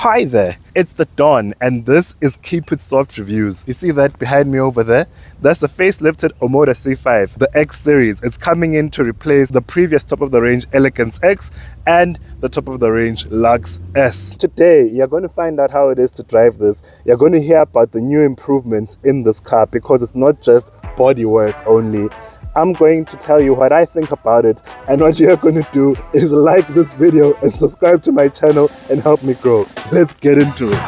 Hi there, it's the Dawn, and this is Keep It Soft Reviews. You see that behind me over there? That's the facelifted OMODA C5, the X series. It's coming in to replace the previous top-of-the-range Elegance X and the top-of-the-range Lux S. Today, you're going to find out how it is to drive this. You're going to hear about the new improvements in this car because it's not just bodywork only. I'm going to tell you what I think about it, and what you're going to do is like this video and subscribe to my channel and help me grow. Let's get into it.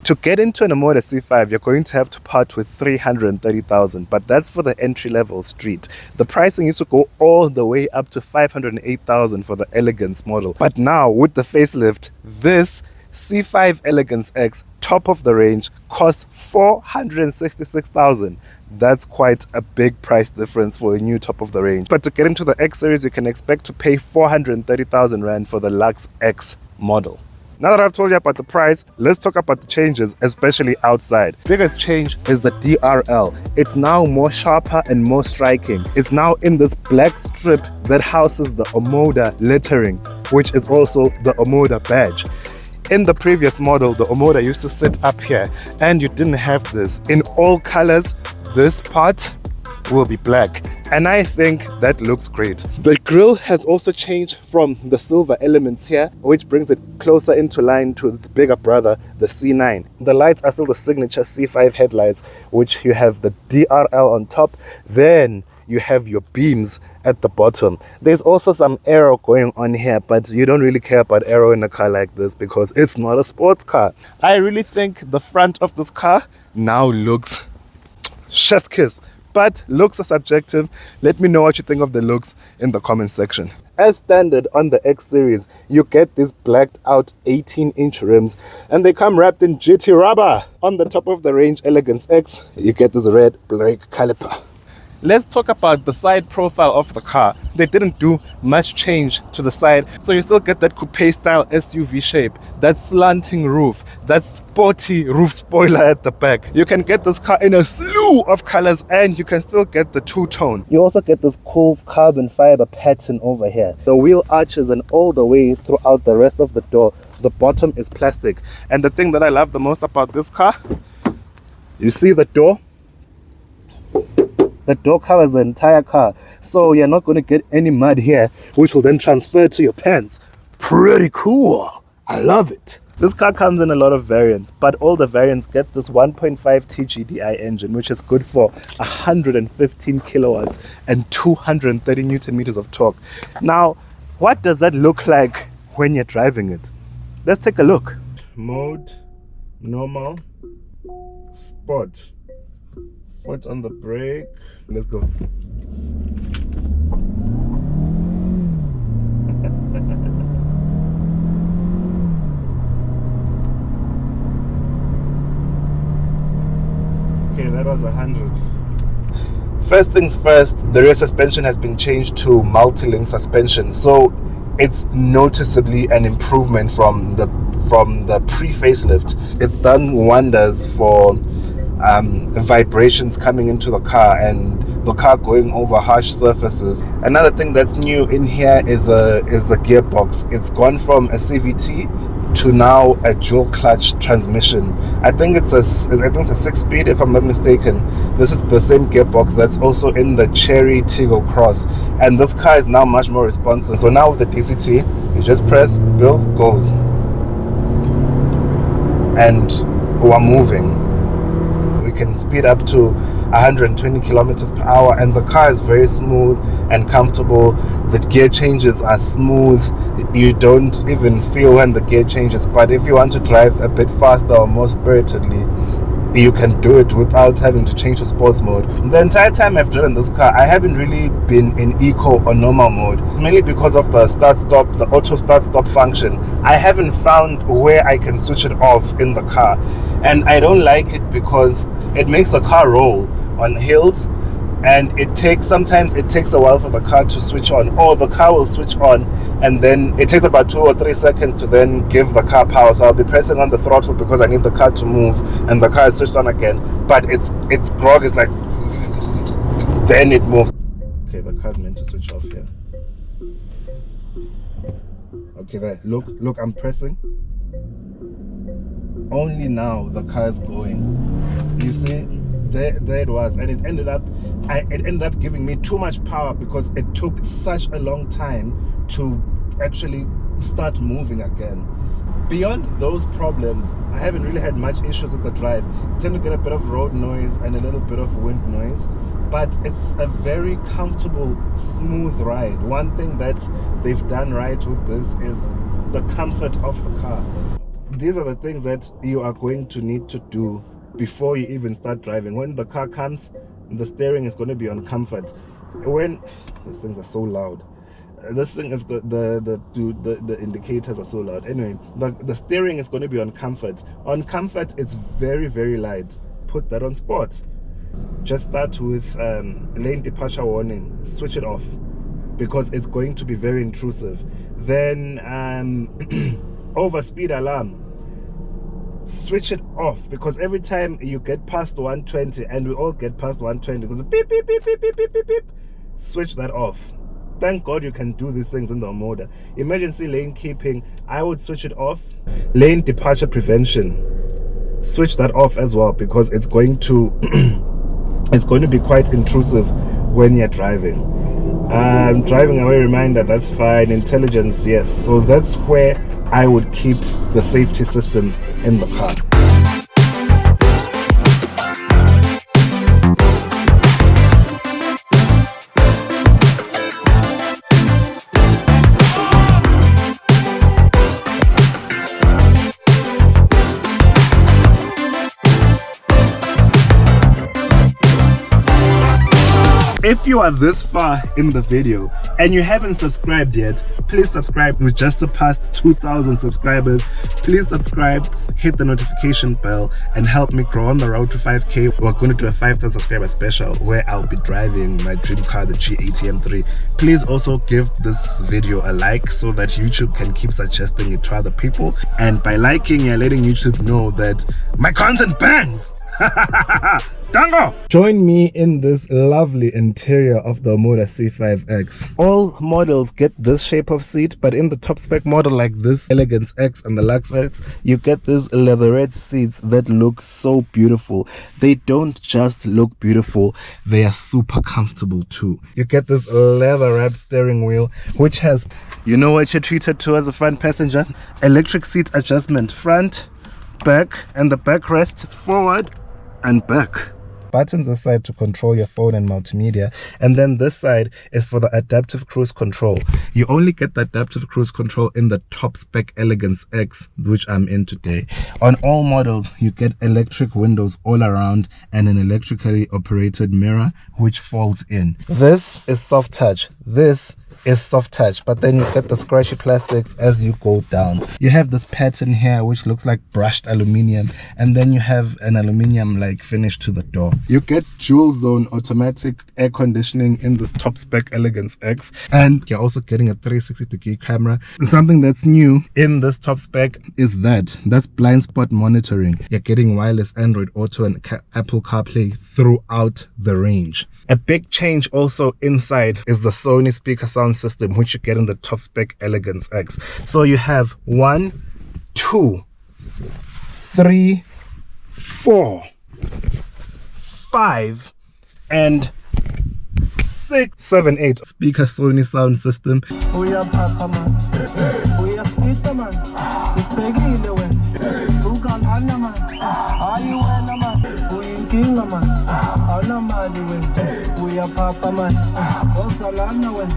To get into an OMODA C5, you're going to have to part with 330,000, but that's for the entry-level street. The pricing used to go all the way up to 508,000 for the Elegance model. But now, with the facelift, this C5 Elegance X, top of the range, costs 466,000. That's quite a big price difference for a new top of the range. But to get into the X series, you can expect to pay 430,000 Rand for the Lux X model. Now that I've told you about the price, let's talk about the changes, especially outside. Biggest change is the DRL. It's now more sharper and more striking. It's now in this black strip that houses the OMODA lettering, which is also the OMODA badge. In the previous model, the OMODA used to sit up here, and you didn't have this. In all colors, this part will be black, and I think that looks great. The grille has also changed from the silver elements here, which brings it closer into line to its bigger brother, the C9. The lights are still the signature C5 headlights, which you have the DRL on top, then you have your beams at the bottom. There's also some aero going on here, but you don't really care about aero in a car like this because it's not a sports car. I really think the front of this car now looks chef's kiss. But looks are subjective. Let me know what you think of the looks in the comment section. As standard on the X series, you get these blacked out 18-inch rims, and they come wrapped in GT rubber. On the top of the range Elegance X, you get this red brake caliper. Let's talk about the side profile of the car. They didn't do much change to the side, so you still get that coupe style SUV shape, that slanting roof, that sporty roof spoiler at the back. You can get this car in a slew of colors, and you can still get the two-tone. You also get this cool carbon fiber pattern over here. The wheel arches, and all the way throughout the rest of the door, the bottom is plastic. And the thing that I love the most about this car, you see the door? The door covers the entire car, so you're not going to get any mud here, which will then transfer to your pants. Pretty cool. I love it. This car comes in a lot of variants, but all the variants get this 1.5 TGDI engine, which is good for 115 kilowatts and 230 Newton meters of torque. Now, what does that look like when you're driving it? Let's take a look. Mode, normal, sport. Foot on the brake. Let's go. Okay, that was 100. First things first, the rear suspension has been changed to multi-link suspension, so it's noticeably an improvement from the pre-facelift. It's done wonders for vibrations coming into the car and the car going over harsh surfaces. Another thing that's new in here is the gearbox. It's gone from a CVT to now a dual clutch transmission. I think it's a 6-speed if I'm not mistaken. This is the same gearbox that's also in the Cherry Tiggo Cross, and this car is now much more responsive. So now with the DCT, you just press, builds, goes, and we're moving. We can speed up to 120 kilometers per hour, and the car is very smooth and comfortable. The gear changes are smooth. You don't even feel when the gear changes, but if you want to drive a bit faster or more spiritedly, you can do it without having to change to sports mode. The entire time I've driven this car, I haven't really been in eco or normal mode, mainly because of the start-stop, the auto start-stop function. I haven't found where I can switch it off in the car, and I don't like it because it makes the car roll on hills and sometimes it takes a while for the car to switch on, or the car will switch on and then it takes about 2 or 3 seconds to then give the car power. So I'll be pressing on the throttle because I need the car to move, and the car is switched on again, but its grog is like, then it moves. Okay, the car's meant to switch off here. Okay, there, look, I'm pressing. Only now the car is going. You see, there it was, and it ended up giving me too much power because it took such a long time to actually start moving again. Beyond those problems, I haven't really had much issues with the drive. I tend to get a bit of road noise and a little bit of wind noise, but it's a very comfortable, smooth ride. One thing that they've done right with this is the comfort of the car. These are the things that you are going to need to do before you even start driving. When the car comes, the steering is going to be on comfort. These things are so loud. This thing is the indicators are so loud. Anyway, the steering is going to be on comfort. On comfort, it's very, very light. Put that on sport. Just start with lane departure warning. Switch it off because it's going to be very intrusive. Then over speed alarm. Switch it off because every time you get past 120, and we all get past 120, it goes beep beep beep beep beep beep beep beep. Switch that off. Thank God you can do these things in the OMODA. Emergency lane keeping, I would switch it off. Lane departure prevention, switch that off as well because it's going to be quite intrusive when you're driving. Driving away reminder, that's fine. Intelligence, yes. So that's where I would keep the safety systems in the car. If you are this far in the video and you haven't subscribed yet, please subscribe. We just surpassed 2,000 subscribers. Please subscribe, hit the notification bell, and help me grow on the road to 5K. We're going to do a 5,000 subscriber special where I'll be driving my dream car, the G80 M3. Please also give this video a like so that YouTube can keep suggesting it to other people. And by liking, you're letting YouTube know that my content bangs. Dango! Join me in this lovely interior of the OMODA C5 X. All models get this shape of seat, but in the top spec model like this Elegance X and the Lux X, you get these leatherette seats that look so beautiful. They don't just look beautiful, they are super comfortable too. You get this leather wrapped steering wheel, which has, you know what you're treated to as a front passenger? Electric seat adjustment, front, back, and the backrest is forward and back. Buttons aside to control your phone and multimedia, and then this side is for the adaptive cruise control. You only get the adaptive cruise control in the top spec Elegance X, which I'm in today. On all models you get electric windows all around and an electrically operated mirror which folds in. This is soft touch, this is soft touch, but then you get the scratchy plastics as you go down. You have this pattern here which looks like brushed aluminium, and then you have an aluminium like finish to the door. You get dual zone automatic air conditioning in this top spec Elegance X, and you're also getting a 360-degree camera. And something that's new in this top spec is that's blind spot monitoring. You're getting wireless Android Auto and Apple CarPlay throughout the range. A big change also inside is the Sony speaker sound system, which you get in the top spec Elegance X. So you have 1, 2, 3, 4, 5, and 6, 7, 8 speaker Sony sound system. We are Papa man, we are Peter man, it's Peggy the way, who can Anna man, are you Anna man, we in King man, Anna man the way, we are Papa man,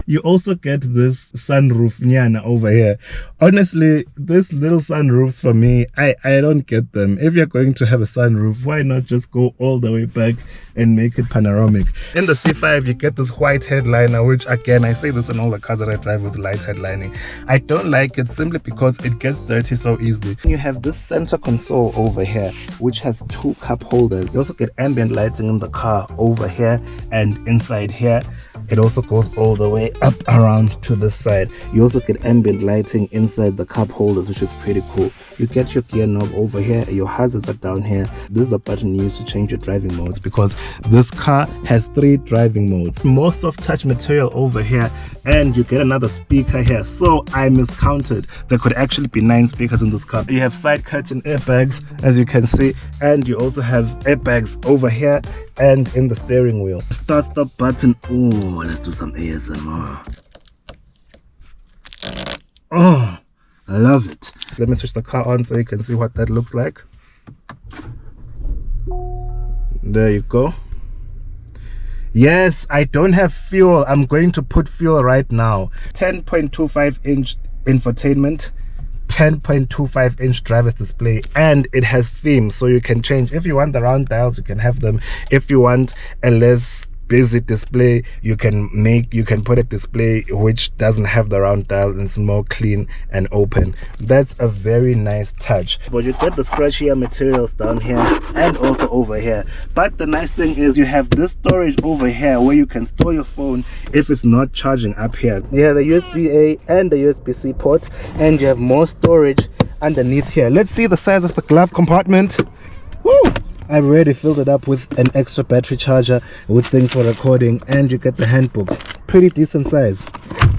you also get this sunroof nyana over here. Honestly, these little sunroofs for me, I don't get them. If you're going to have a sunroof, why not just go all the way back and make it panoramic? In the C5 you get this white headliner, which again, I say this in all the cars that I drive with light headlining. I don't like it simply because it gets dirty so easily. You have this center console over here which has 2 cup holders. You also get ambient lighting in the car over here and inside here. It also goes all the way up around to this side. You also get ambient lighting inside the cup holders, which is pretty cool. You get your gear knob over here, your hazards are down here. This is the button you use to change your driving modes, because this car has 3 driving modes. More soft touch material over here, and you get another speaker here. So I miscounted. There could actually be 9 speakers in this car. You have side curtain airbags, as you can see, and you also have airbags over here and in the steering wheel. Start-stop button. Oh, let's do some ASMR. Oh, I love it. Let me switch the car on so you can see what that looks like. There you go. Yes, I don't have fuel. I'm going to put fuel right now. 10.25 inch infotainment, 10.25 inch driver's display, and it has themes, so you can change. If you want the round dials, you can have them. If you want a less busy display, you can put a display which doesn't have the round dial and it's more clean and open. That's a very nice touch. But you get the scratchier materials down here and also over here. But the nice thing is you have this storage over here where you can store your phone if it's not charging up here. You have a USB-A and a USB-C port, and you have more storage underneath here. Let's see the size of the glove compartment. Woo! I've already filled it up with an extra battery charger with things for recording, and you get the handbook. Pretty decent size.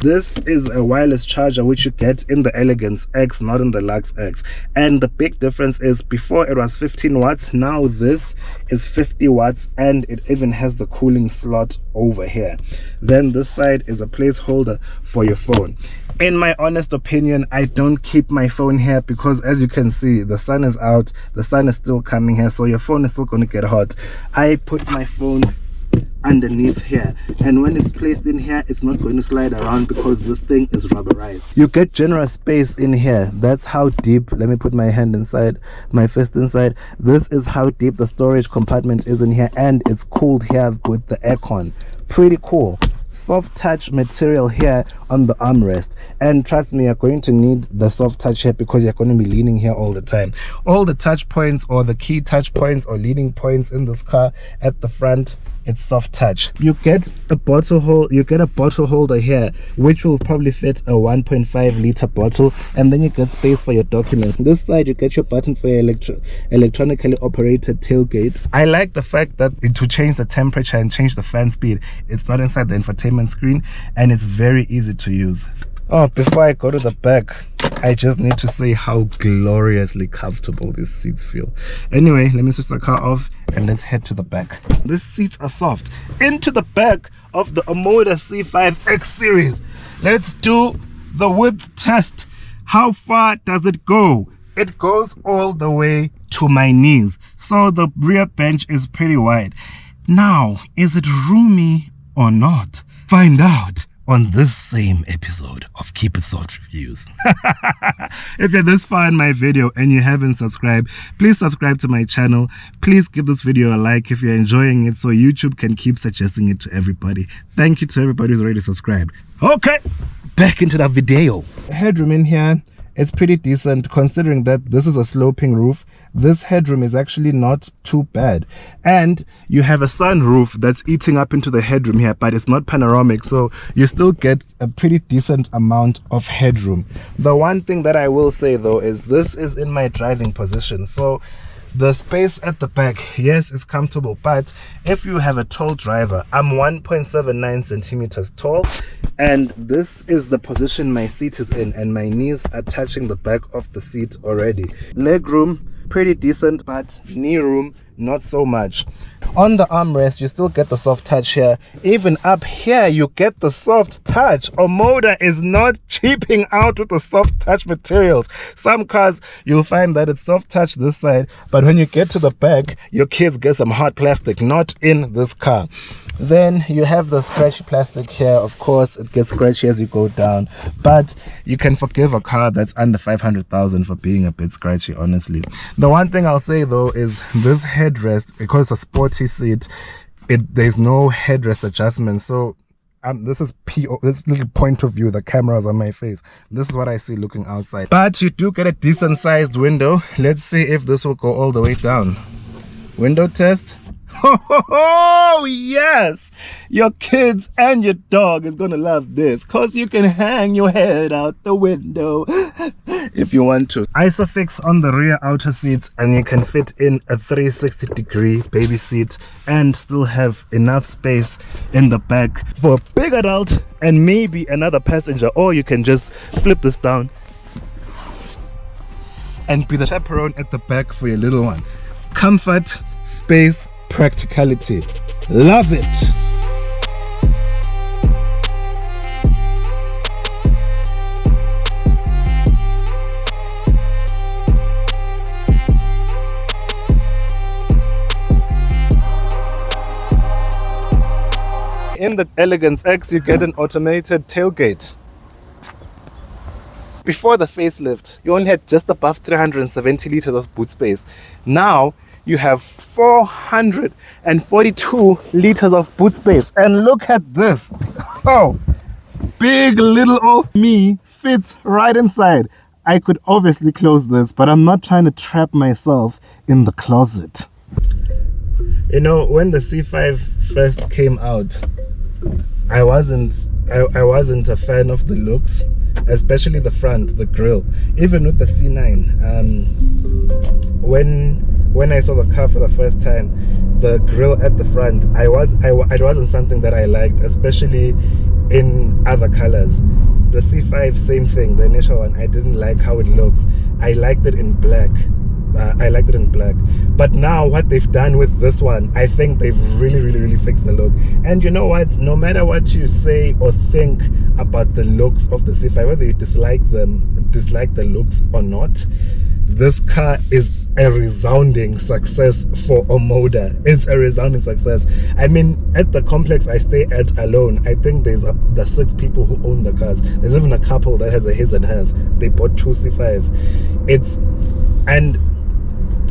This is a wireless charger which you get in the Elegance X, not in the Lux X. And the big difference is before it was 15 watts, now this is 50 watts, and it even has the cooling slot over here. Then this side is a placeholder for your phone. In my honest opinion, I don't keep my phone here because, as you can see, the sun is out, the sun is still coming here, so your phone is still going to get hot. I put my phone underneath here, and when it's placed in here, it's not going to slide around because this thing is rubberized. You get generous space in here. That's how deep. Let me put my hand inside, my fist inside. This is how deep the storage compartment is in here, and it's cooled here with the aircon. Pretty cool. Soft touch material here on the armrest, and trust me, you're going to need the soft touch here because you're going to be leaning here all the time. All the touch points, or the key touch points or leading points in this car at the front, it's soft touch. You get a bottle holder here which will probably fit a 1.5 liter bottle, and then you get space for your documents. This side you get your button for your electronically operated tailgate. I like the fact that to change the temperature and change the fan speed, it's not inside the infotainment screen, and it's very easy to use. Oh, before I go to the back, I just need to say how gloriously comfortable these seats feel. Anyway, let me switch the car off and let's head to the back. These seats are soft. Into the back of the OMODA C5 X series. Let's do the width test. How far does it go? It goes all the way to my knees, so the rear bench is pretty wide. Now, is it roomy or not? Find out on this same episode of Keep It Soft Reviews. If you're this far in my video and you haven't subscribed, please subscribe to my channel. Please give this video a like if you're enjoying it so YouTube can keep suggesting it to everybody. Thank you to everybody who's already subscribed. Okay, back into the video. Headroom in here, it's pretty decent considering that this is a sloping roof. This headroom is actually not too bad, and you have a sunroof that's eating up into the headroom here, but it's not panoramic, so you still get a pretty decent amount of headroom. The one thing that I will say though is this is in my driving position, so the space at the back, yes, it's comfortable, but if you have a tall driver, I'm 1.79 centimeters tall, and this is the position my seat is in, and my knees are touching the back of the seat already. Leg room, pretty decent, but knee room, not so much. On the armrest, you still get the soft touch here. Even up here, you get the soft touch. OMODA is not cheaping out with the soft touch materials. Some cars, you'll find that it's soft touch this side, but when you get to the back, your kids get some hard plastic. Not in this car. Then you have the scratchy plastic here. Of course, it gets scratchy as you go down, but you can forgive a car that's under 500,000 for being a bit scratchy, honestly. The one thing I'll say though is this headrest, because it's a sporty seat, there's no headrest adjustment, so this is this little point of view, the camera's on my face. This is what I see looking outside, but you do get a decent sized window. Let's see if this will go all the way down. Window test. Oh, yes! Your kids and your dog is gonna love this because you can hang your head out the window if you want to. Isofix on the rear outer seats, and you can fit in a 360-degree baby seat and still have enough space in the back for a big adult and maybe another passenger, or you can just flip this down and be the chaperone at the back for your little one. Comfort, space, practicality. Love it. In the Elegance X, you get an automated tailgate. Before the facelift, you only had just above 370 liters of boot space. Now you have 442 liters of boot space. And look at this. Oh, big little old me fits right inside. I could obviously close this, but I'm not trying to trap myself in the closet. You know, when the C5 first came out, I wasn't a fan of the looks, especially the front, the grille. Even with the C9, when I saw the car for the first time, the grille at the front, it wasn't something that I liked, especially in other colors. The C5, same thing, the initial one, I didn't like how it looks. I liked it in black. But now what they've done with this one, I think they've really fixed the look. And you know what, no matter what you say or think about the looks of the C5, whether you dislike the looks or not, this car is a resounding success for OMODA. It's a resounding success. I mean, at the complex I stay at alone, I think there's the 6 people who own the cars. There's even a couple that has a his and hers. They bought 2 C5s. And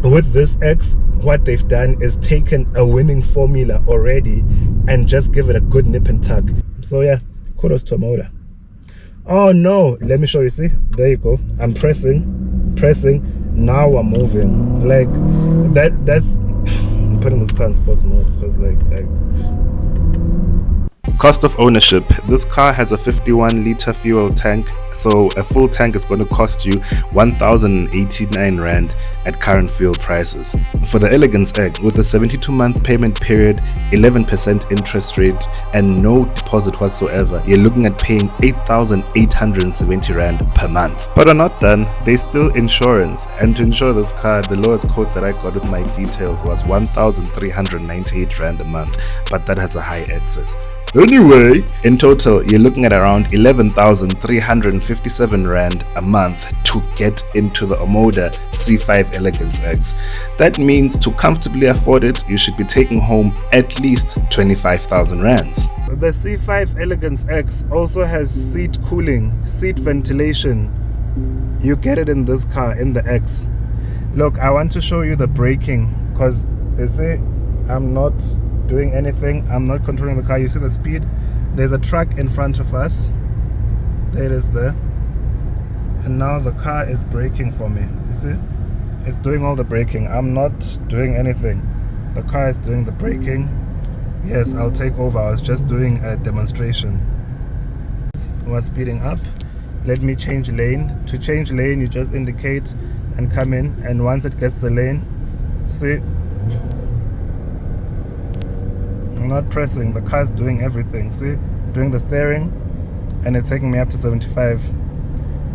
with this X, what they've done is taken a winning formula already and just give it a good nip and tuck. So yeah, kudos to OMODA. Oh no, let me show you. See, there you go. I'm pressing, now I'm moving. Like that's I'm putting this car in sports mode because like cost of ownership. This car has a 51-liter fuel tank, so a full tank is going to cost you 1,089 Rand at current fuel prices. For the Elegance X, with a 72-month payment period, 11% interest rate, and no deposit whatsoever, you're looking at paying 8,870 Rand per month. But we're not done. There's still insurance, and to insure this car, the lowest quote that I got with my details was 1,398 Rand a month, but that has a high excess. Anyway, in total, you're looking at around 11,357 Rand a month to get into the OMODA C5 Elegance X. That means to comfortably afford it, you should be taking home at least 25,000 Rands. The C5 Elegance X also has seat cooling, seat ventilation. You get it in this car, in the X. Look, I want to show you the braking because you see, I'm not doing anything. I'm not controlling the car. You see the speed? There's a truck in front of us. There it is there. And now the car is braking for me. You see? It's doing all the braking. I'm not doing anything. The car is doing the braking. Yes, I'll take over. I was just doing a demonstration. We're speeding up. Let me change lane. To change lane, you just indicate and come in. And once it gets the lane, see? I'm not pressing, the car's doing everything. See, doing the steering, and it's taking me up to 75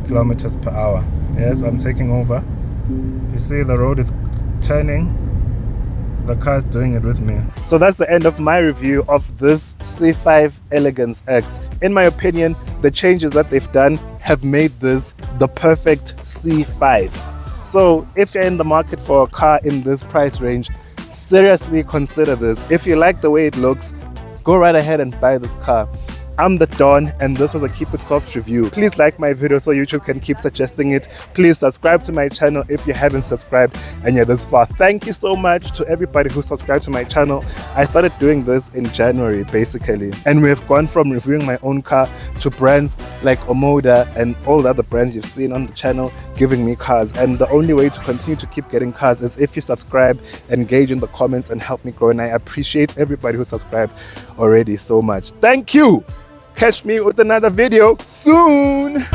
kilometers per hour. Yes, I'm taking over. You see, the road is turning, the car's doing it with me. So that's the end of my review of this C5 Elegance X. In my opinion, the changes that they've done have made this the perfect C5. So if you're in the market for a car in this price range, seriously consider this. If you like the way it looks, go right ahead and buy this car. I'm the Don, and this was a Keep It Soft review. Please like my video so YouTube can keep suggesting it. Please subscribe to my channel if you haven't subscribed and you're this far. Thank you so much to everybody who subscribed to my channel. I started doing this in January basically, and we have gone from reviewing my own car to brands like OMODA and all the other brands you've seen on the channel giving me cars. And the only way to continue to keep getting cars is if you subscribe, engage in the comments, and help me grow. And I appreciate everybody who subscribed already so much. Thank you. Catch me with another video soon.